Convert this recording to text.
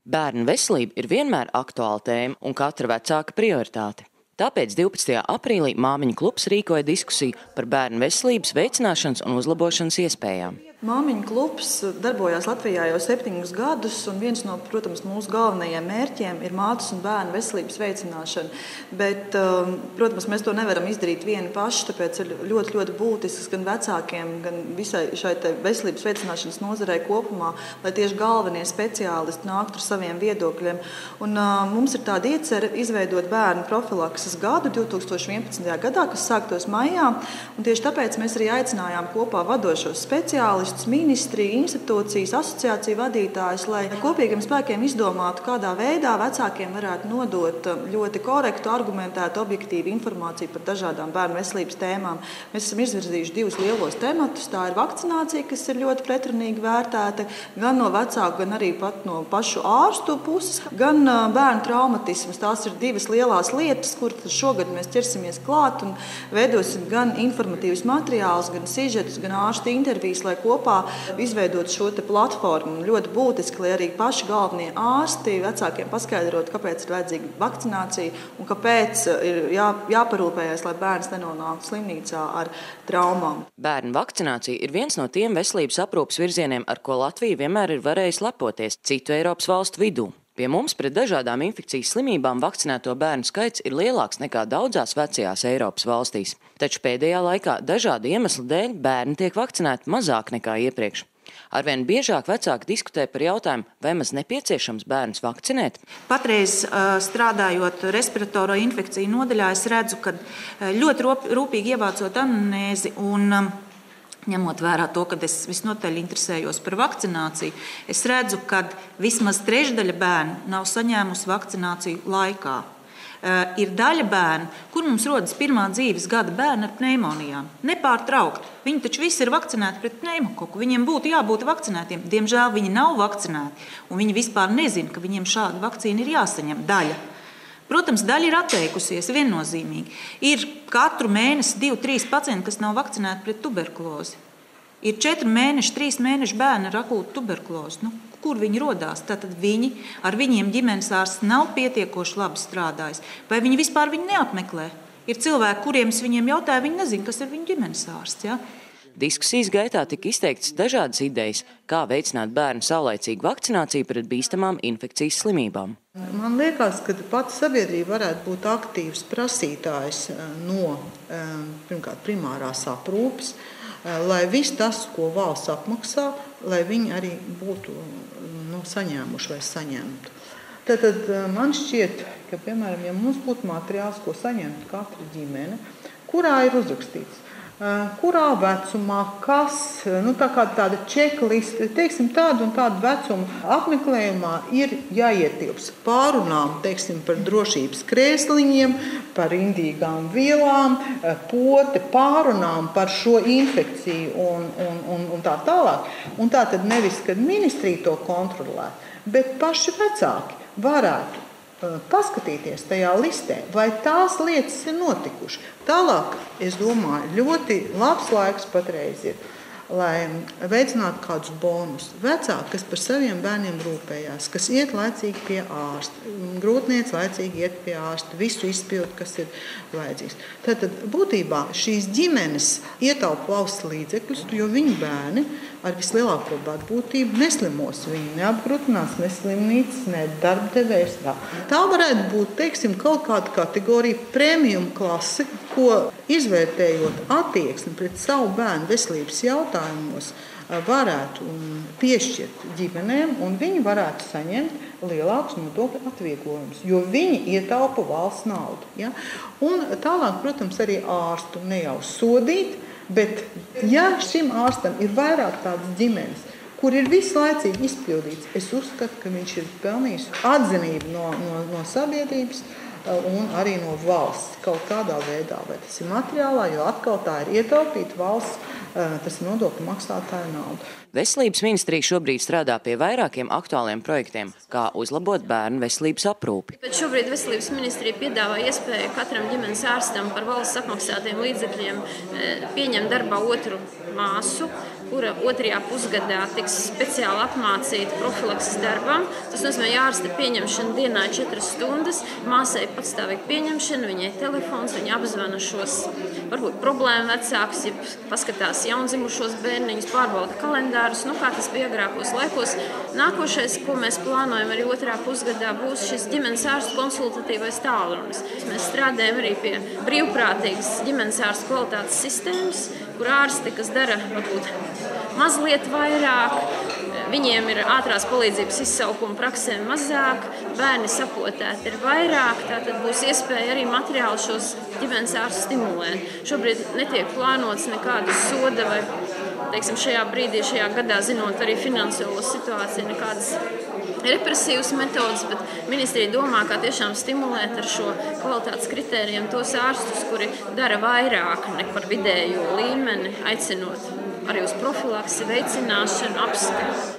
Bērnu veselība ir vienmēr aktuāla tēma un katra vecāka prioritāte. Tāpēc 12. aprīlī Māmiņu klubs rīkoja diskusiju par bērnu veselības veicināšanas un uzlabošanas iespējām. Māmiņu klubs darbojās Latvijā jau 7 gadus, un viens no, protams, mūsu galvenajiem mērķiem ir mātes un bērnu veselības veicināšana. Bet, protams, mēs to nevaram izdarīt vieni paši, tāpēc ir ļoti būtisks gan vecākiem, gan visai šai veselības veicināšanas nozarei kopumā, lai tieši galvenie speciālisti nāktu ar saviem viedokļiem. Un, mums ir tāda iecerē izveidot bērnu profilakses gadu 2011. gadā, kas sāktos maijā, un tieši tāpēc mēs arī aicinājām kopā vadošos speciālistus, ministriju, institūcijas, asociāciju vadītājus, lai kopīgiem spēkiem izdomātu, kādā veidā vecākiem varētu nodot ļoti korektu, argumentētu, objektīvu informāciju par dažādām bērnu veselības tēmām. Mēs esam izvirzījuši 2 lielos tematus. Tā ir vakcinācija, kas ir ļoti pretrunīgi vērtēta gan no vecāku, gan arī pat no pašu ārstu puses, gan bērnu traumatisms. Tās ir 2 lielās lietas, kuras šogad mēs ķersimies klāt un veidosim gan informatīvus materiālus, gan sižetus, gan ārstu intervijas, lai kopā izveidot šo platformu. Ļoti būtiski, lai arī paši galvenie ārsti vecākiem paskaidrotu, kāpēc ir vajadzīga vakcinācija un kāpēc ir jāparūpējas, lai bērns nenonāktu slimnīcā ar traumām. Bērnu vakcinācija ir viens no tiem veselības aprūpes virzieniem, ar ko Latvija vienmēr ir varējusi lepoties citu Eiropas valstu vidū. Pie mums pret dažādām infekcijas slimībām vakcinēto bērnu skaits ir lielāks nekā daudzās vecajās Eiropas valstīs. Taču pēdējā laikā dažādu iemeslu dēļ bērni tiek vakcinēti mazāk nekā iepriekš. Arvien biežāk vecāki diskutē par jautājumu, vai maz nepieciešams bērnus vakcinēt. Patreiz strādājot respiratoro infekciju nodaļā, es redzu, ka ļoti rūpīgi ievācot anamnēzi un ņemot vērā to, ka es visnotaļ interesējos par vakcināciju, es redzu, ka vismaz trešdaļa bērnu nav saņēmusi vakcināciju laikā. Ir daļa bērnu, kur mums rodas pirmā dzīves gada bērni ar pneimonijām. Nepārtraukti. Viņi taču visi ir vakcinēti pret pneimokoku. Viņiem būtu jābūt vakcinētiem. Diemžēl viņi nav vakcinēti, un viņi vispār nezina, ka viņiem šāda vakcīna ir jāsaņem daļa. Protams, daļa ir atteikusies viennozīmīgi. Ir katru mēnesi 2-3 pacienti, kas nav vakcinēti pret tuberkulozi. Ir 4 mēneši, 3 mēneši bērni ar akūtu tuberkulozi. Kur viņi rodās? Tātad ar viņiem ģimenes ārsts nav pietiekoši labi strādājis. Vai viņi vispār viņu neapmeklē? Ir cilvēki, kuriem es viņiem jautāju, viņi nezina, kas ir viņu ģimenes ārsts. Ja? Diskusijas gaitā tika izteiktas dažādas idejas, kā veicināt bērnu saulaicīgu vakcināciju pret bīstamām infekcijas slimībām. Man liekas, ka pati sabiedrība varētu būt aktīvs prasītājs no pirmkārt primārās aprūpes, lai viss tas, ko valsts apmaksā, lai viņi arī būtu saņēmuši vai saņemtu. Tad man šķiet, ka, piemēram, ja mums būtu materiāls, ko saņemtu katra ģimene, kurā ir uzrakstīts, kurā vecumā, kas, tāda čekliste, teiksim, tādu un tādu vecumu apmeklējumā ir jāietilps pārunām, teiksim, par drošības krēsliņiem, par indīgām vielām, pote pārunām par šo infekciju un tā tālāk. Un tā tad nevis, kad ministrija to kontrolē, bet paši vecāki varētu paskatīties tajā listē, vai tās lietas ir notikušas. Tālāk, es domāju, ļoti labs laiks patreiz ir, lai veicinātu kādus bonus. Vecāki, kas par saviem bērniem rūpējās, kas iet laicīgi pie ārsta, grūtniece laicīgi iet pie ārsta, visu izpildu, kas ir vajadzīgs. Tātad būtībā šīs ģimenes ietaupa valsts līdzekļus, jo viņu bērni ar vislielāko būtību neslimos. Viņi neapgrūtinās, ne slimnīcas, ne darbdevējs. Tā varētu būt, teiksim, kaut kāda kategorija premium klase, ko izvērtējot attieksmi pret savu bērnu veselības jautājumos, varētu piešķirt ģimenēm, un viņi varētu saņemt lielākus nodokļu atvieglojumus, jo viņi ietaupa valsts naudu. Ja? Un tālāk, protams, arī ārstu ne jau sodīt, bet ja šim ārstam ir vairāk tādas ģimenes, kur ir vislaicīgi izpildīts, es uzskatu, ka viņš ir pelnījis atzinību no sabiedrības un arī no valsts kaut kādā veidā, vai tas ir materiālā, jo atkal tā ir ietaupīta valsts, tas ir nodokļu maksātāja nauda. Veselības ministrija šobrīd strādā pie vairākiem aktuāliem projektiem, kā uzlabot bērnu veselības aprūpi. Bet šobrīd Veselības ministrija piedāvā iespēju katram ģimenes ārstam par valsts apmaksātiem līdzekļiem pieņemt darbā otru māsu. kura 2. pusgadā tiks speciāli apmācīta profilakses darbam. Tas nozīmē, ka ārsta pieņemšana dienā 4 stundas, māsai patstāvīga pieņemšana, viņai telefons, viņa apzvana šos varbūt problēmu vecākus, ja paskatās jaundzimušos bērniņus, pārbauda kalendārus, kā tas bija agrākos laikos. Nākošais, ko mēs plānojam arī 2. pusgadā, būs šis ģimenes ārstu konsultatīvais tālrunis. Mēs strādājam arī pie brīvprātīgas ģimenes ārstu kvalitātes sistēmas, kur ārsti, kas dara varbūt mazliet vairāk, viņiem ir ātrās palīdzības izsaukuma praksēm mazāk, bērni sapotēti ir vairāk, tātad būs iespēja arī materiāli šos ģimenes ārstus stimulēt. Šobrīd netiek plānots nekādas soda vai, šajā brīdī, šajā gadā, zinot arī finansiālo situāciju, nekādas represīvas metodas, bet ministrija domā, kā tiešām stimulēt ar šo kvalitātes kritērijiem tos ārstus, kuri dara vairāk nekā par vidējo līmeni, aicinot arī uz profilaksi, veicināšanu, apskati.